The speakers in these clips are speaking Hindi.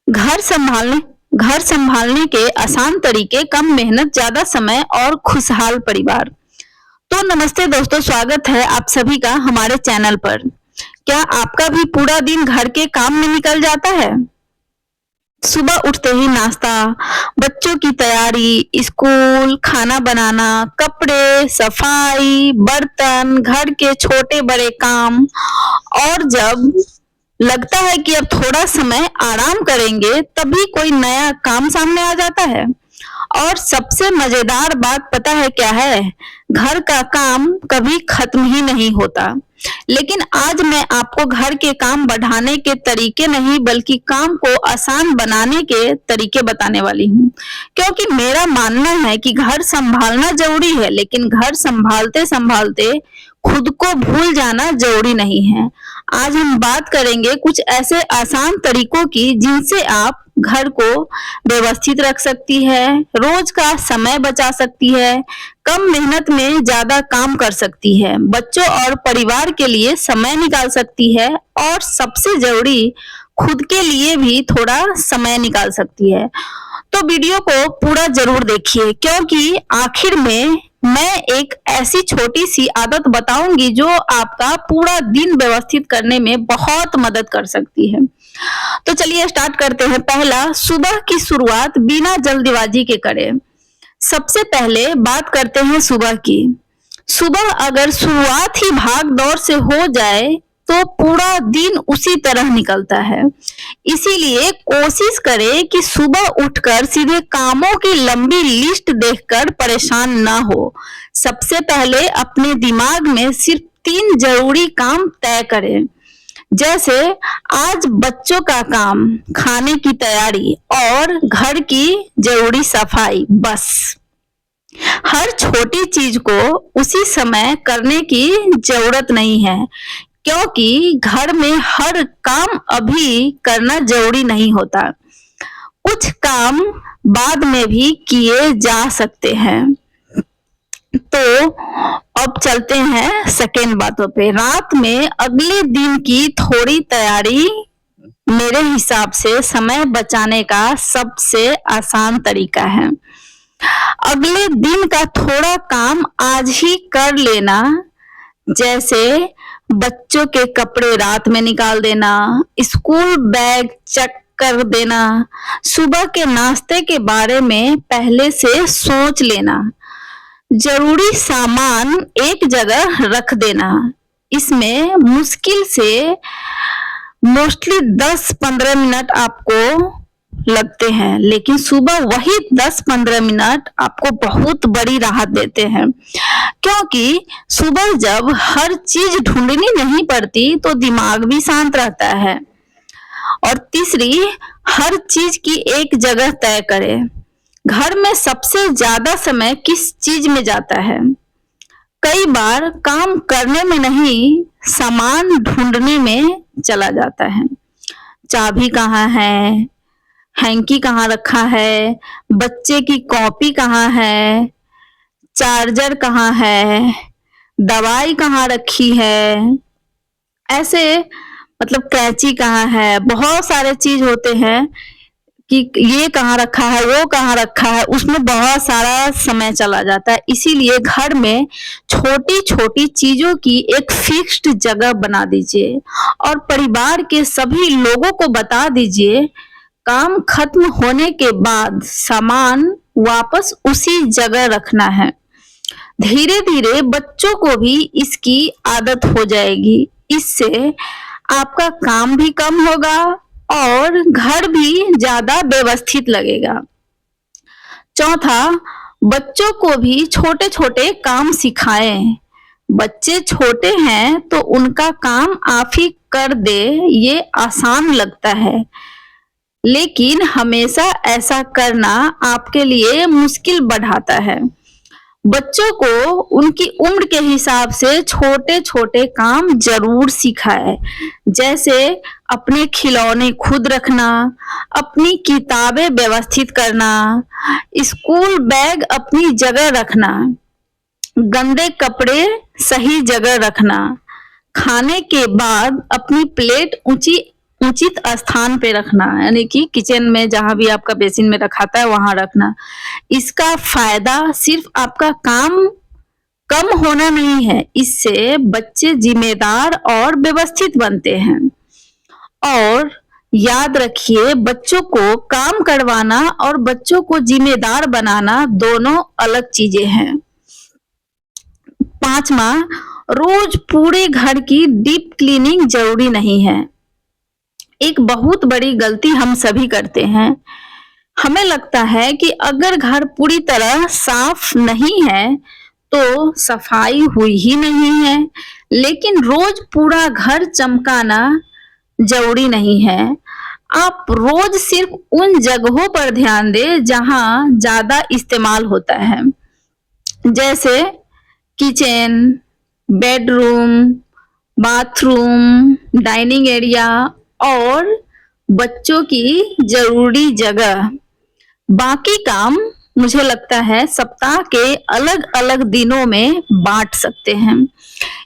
घर संभालने के आसान तरीके, कम मेहनत, ज्यादा समय और खुशहाल परिवार। तो नमस्ते दोस्तों, स्वागत है आप सभी का हमारे चैनल पर। क्या आपका भी पूरा दिन घर के काम में निकल जाता है? सुबह उठते ही नाश्ता, बच्चों की तैयारी, स्कूल, खाना बनाना, कपड़े, सफाई, बर्तन, घर के छोटे बड़े काम, और जब लगता है कि अब थोड़ा समय आराम करेंगे, तभी कोई नया काम सामने आ जाता है। और सबसे मजेदार बात पता है क्या है? घर का काम कभी खत्म ही नहीं होता। लेकिन आज मैं आपको घर के काम बढ़ाने के तरीके नहीं, बल्कि काम को आसान बनाने के तरीके बताने वाली हूँ। क्योंकि मेरा मानना है कि घर संभालना जरूरी है, लेकिन घर संभालते संभालते खुद को भूल जाना जरूरी नहीं है। आज हम बात करेंगे कुछ ऐसे आसान तरीकों की, जिनसे आप घर को व्यवस्थित रख सकती है, रोज का समय बचा सकती है, कम मेहनत में ज्यादा काम कर सकती है, बच्चों और परिवार के लिए समय निकाल सकती है, और सबसे जरूरी खुद के लिए भी थोड़ा समय निकाल सकती है। तो वीडियो को पूरा जरूर देखिए, क्योंकि आखिर में मैं एक ऐसी छोटी सी आदत बताऊंगी जो आपका पूरा दिन व्यवस्थित करने में बहुत मदद कर सकती है। तो चलिए स्टार्ट करते हैं। पहला, सुबह की शुरुआत बिना जल्दबाजी के करें। सबसे पहले बात करते हैं सुबह की। सुबह अगर शुरुआत ही भाग दौड़ से हो जाए तो पूरा दिन उसी तरह निकलता है। इसीलिए कोशिश करें कि सुबह उठकर सीधे कामों की लंबी लिस्ट देखकर परेशान ना हो। सबसे पहले अपने दिमाग में सिर्फ 3 जरूरी काम तय करें, जैसे आज बच्चों का काम, खाने की तैयारी और घर की जरूरी सफाई। बस हर छोटी चीज को उसी समय करने की जरूरत नहीं है, क्योंकि घर में हर काम अभी करना जरूरी नहीं होता। कुछ काम बाद में भी किए जा सकते हैं। तो अब चलते हैं सेकेंड बातों पे। रात में अगले दिन की थोड़ी तैयारी मेरे हिसाब से समय बचाने का सबसे आसान तरीका है। अगले दिन का थोड़ा काम आज ही कर लेना, जैसे बच्चों के कपड़े रात में निकाल देना, स्कूल बैग चेक कर देना, सुबह के नाश्ते के बारे में पहले से सोच लेना, जरूरी सामान एक जगह रख देना। इसमें मुश्किल से मोस्टली 10-15 मिनट आपको लगते हैं, लेकिन सुबह वही 10-15 मिनट आपको बहुत बड़ी राहत देते हैं। क्योंकि सुबह जब हर चीज ढूंढनी नहीं पड़ती तो दिमाग भी शांत रहता है। और तीसरी, हर चीज की एक जगह तय करें। घर में सबसे ज्यादा समय किस चीज में जाता है? कई बार काम करने में नहीं, सामान ढूंढने में चला जाता है। चाबी कहाँ है, हैंकी कहाँ रखा है, बच्चे की कॉपी कहाँ है, चार्जर कहाँ है, दवाई कहाँ रखी है, ऐसे मतलब कैंची कहाँ है। बहुत सारे चीज होते हैं कि ये कहाँ रखा है, वो कहाँ रखा है, उसमें बहुत सारा समय चला जाता है। इसीलिए घर में छोटी छोटी चीजों की एक फिक्स्ड जगह बना दीजिए और परिवार के सभी लोगों को बता दीजिए, काम खत्म होने के बाद सामान वापस उसी जगह रखना है। धीरे धीरे बच्चों को भी इसकी आदत हो जाएगी। इससे आपका काम भी कम होगा और घर भी ज्यादा व्यवस्थित लगेगा। चौथा, बच्चों को भी छोटे छोटे काम सिखाएं। बच्चे छोटे हैं तो उनका काम आप ही कर दे, ये आसान लगता है, लेकिन हमेशा ऐसा करना आपके लिए मुश्किल बढ़ाता है। बच्चों को उनकी उम्र के हिसाब से छोटे छोटे काम जरूर सिखाएं, जैसे अपने खिलौने खुद रखना, अपनी किताबें व्यवस्थित करना, स्कूल बैग अपनी जगह रखना, गंदे कपड़े सही जगह रखना, खाने के बाद अपनी प्लेट ऊंची उचित स्थान पे रखना, यानी कि किचन में जहां भी आपका बेसिन में रखाता है वहां रखना। इसका फायदा सिर्फ आपका काम कम होना नहीं है, इससे बच्चे जिम्मेदार और व्यवस्थित बनते हैं। और याद रखिए, बच्चों को काम करवाना और बच्चों को जिम्मेदार बनाना दोनों अलग चीजें हैं। 5वां, रोज पूरे घर की डीप क्लीनिंग जरूरी नहीं है। एक बहुत बड़ी गलती हम सभी करते हैं। हमें लगता है कि अगर घर पूरी तरह साफ नहीं है तो सफाई हुई ही नहीं है, लेकिन रोज पूरा घर चमकाना जरूरी नहीं है। आप रोज सिर्फ उन जगहों पर ध्यान दें जहां ज्यादा इस्तेमाल होता है, जैसे kitchen, bedroom, bathroom, dining area और बच्चों की जरूरी जगह। बाकी काम मुझे लगता है सप्ताह के अलग अलग दिनों में बांट सकते हैं।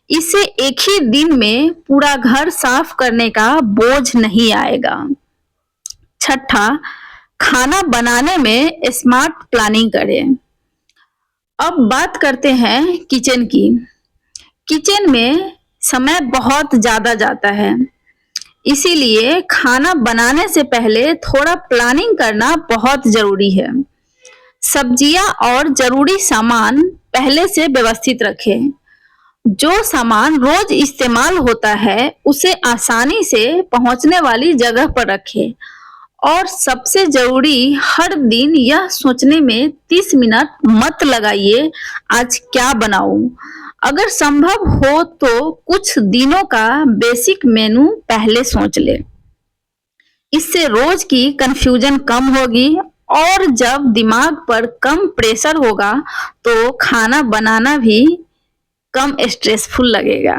इससे एक ही दिन में पूरा घर साफ करने का बोझ नहीं आएगा। 6ठा, खाना बनाने में स्मार्ट प्लानिंग करें। अब बात करते हैं किचन की। किचन में समय बहुत ज्यादा जाता है, इसीलिए खाना बनाने से पहले थोड़ा प्लानिंग करना बहुत जरूरी है। सब्जियां और जरूरी सामान पहले से व्यवस्थित रखें। जो सामान रोज इस्तेमाल होता है उसे आसानी से पहुंचने वाली जगह पर रखें। और सबसे जरूरी, हर दिन यह सोचने में 30 मिनट मत लगाइए आज क्या बनाऊं। अगर संभव हो तो कुछ दिनों का बेसिक मेनू पहले सोच ले। इससे रोज की कंफ्यूजन कम होगी और जब दिमाग पर कम प्रेशर होगा तो खाना बनाना भी कम स्ट्रेसफुल लगेगा।